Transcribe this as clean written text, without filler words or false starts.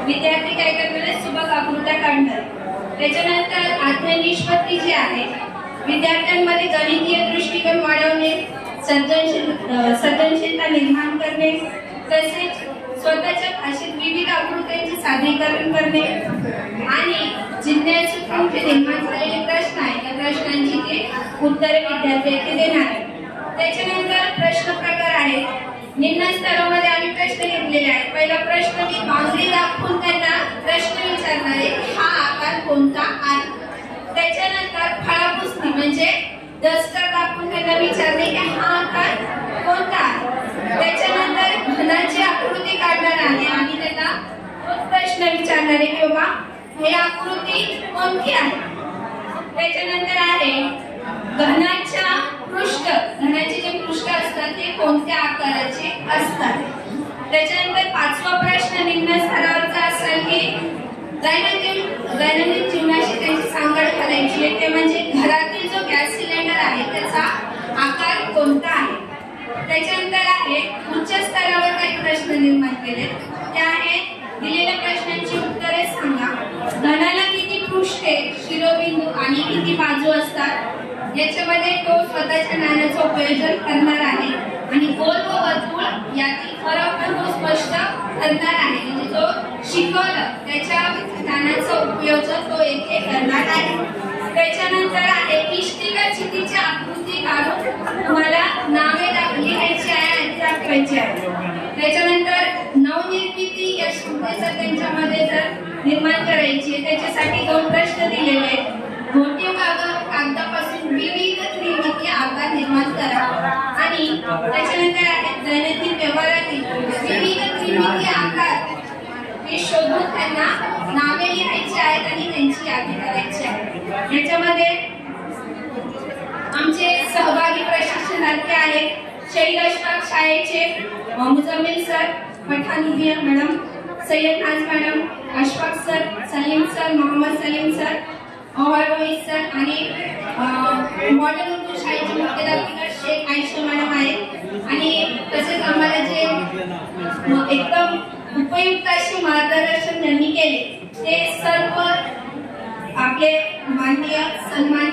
विद्यार्थी काय करणार, सुबक आकृत्या काढणार. त्याच्यानंतर अध्ययन निष्पत्ती जी आहे, विद्यार्थ्यांमध्ये गणितीय दृष्टिकोन वाढवणे, सर्जनशीलता निर्माण करणे, तसेच स्वतःच्या भाषेत विविध आकृत्यांचे सादरीकरण करणे आणि जिज्ञासू निर्माण झालेले प्रश्न आहेत त्या प्रश्नांची ते उत्तरे विद्यार्थी देणार. त्याच्यानंतर प्रश्न प्रकार आहेत. निम्न स्तरामध्ये आम्ही प्रश्न घेतलेले आहेत. पहिला प्रश्न मी बांगडी दाखवून त्यांना प्रश्न विचारणार आहे, हा आकार कोणता आहे. त्याच्यानंतर फळापुसणी म्हणजे डस्टर दाखवून त्यांना विचारणे की हा आकार कोणता आहे. त्याच्यानंतर घनाची आकृती काढणार आहे आणि त्यांना प्रश्न विचारणार आहे की बाबा हे आकृती कोणती आहे. त्याच्यानंतर आहे घनाच्या पृष्ठ, घनाचे जे पृष्ठ असतात ते कोणत्या आकाराचे असतात. त्याच्यानंतर पाचवा प्रश्न निम्न स्तरावरचा असेल की दैनंदिन जीवनाशी त्यांची सांगड करायची आहे. ते म्हणजे घरातील जो गॅस सिलेंडर आहे त्याचा आकार कोणता आहे. त्याच्यानंतर आहे उच्च स्तरावर काही प्रश्न निर्माण केले, ते आहेत दिलेल्या प्रश्नांची उत्तरे सांगा. घनाला किती पृष्ठे, शिरोबिंदू आणि किती बाजू असतात. याच्यामध्ये तो स्वतःच्या ज्ञानाचं उपयोजन करणार आहे आणि गोल व वर्तुळ यातील फरक पण तो स्पष्ट करणार आहे. म्हणजे तो शिकवलं त्याच्या ज्ञानाचा उपयोजन तो येथे करणार आहे. त्याच्यानंतर आहे इष्टिका चितीची आकृती काढून तुम्हाला नावे लिहायची आहे आणि दाखवायची आहे. त्याच्यानंतर नवनिर्मिती या शब्दाचा त्यांच्यामध्ये जर निर्माण करायची आहे त्याच्यासाठी दोन प्रश्न दिलेले आहेत. मोठे कागदापासून विविध त्रिमितीय आकार निर्माण करा आणि त्याच्यानंतर आहे दैनंदिन व्यवहारातील विविध त्रिमितीय आकार हे शोधून त्यांना नावे लिहायची आहेत आणि त्यांची यादी करायची आहे. याच्यामध्ये आमचे सहभागी प्रशिक्षणार्थी आहेत शहीद अशफाक शाळेचे Muzammil sir, Pathanuddin madam, Syed Naaz madam, Ashfaq sir, Salim sir, Mohammed Salim sir, Rohit sir आणि मॉडल उर्दू शाळेचे मुख्याध्यापिका शेख आयशा मॅडम आहेत. आणि तसेच आम्हाला जे एकदम उपयुक्त असे मार्गदर्शन त्यांनी केले ते सर्व आपले माननीय सन्मान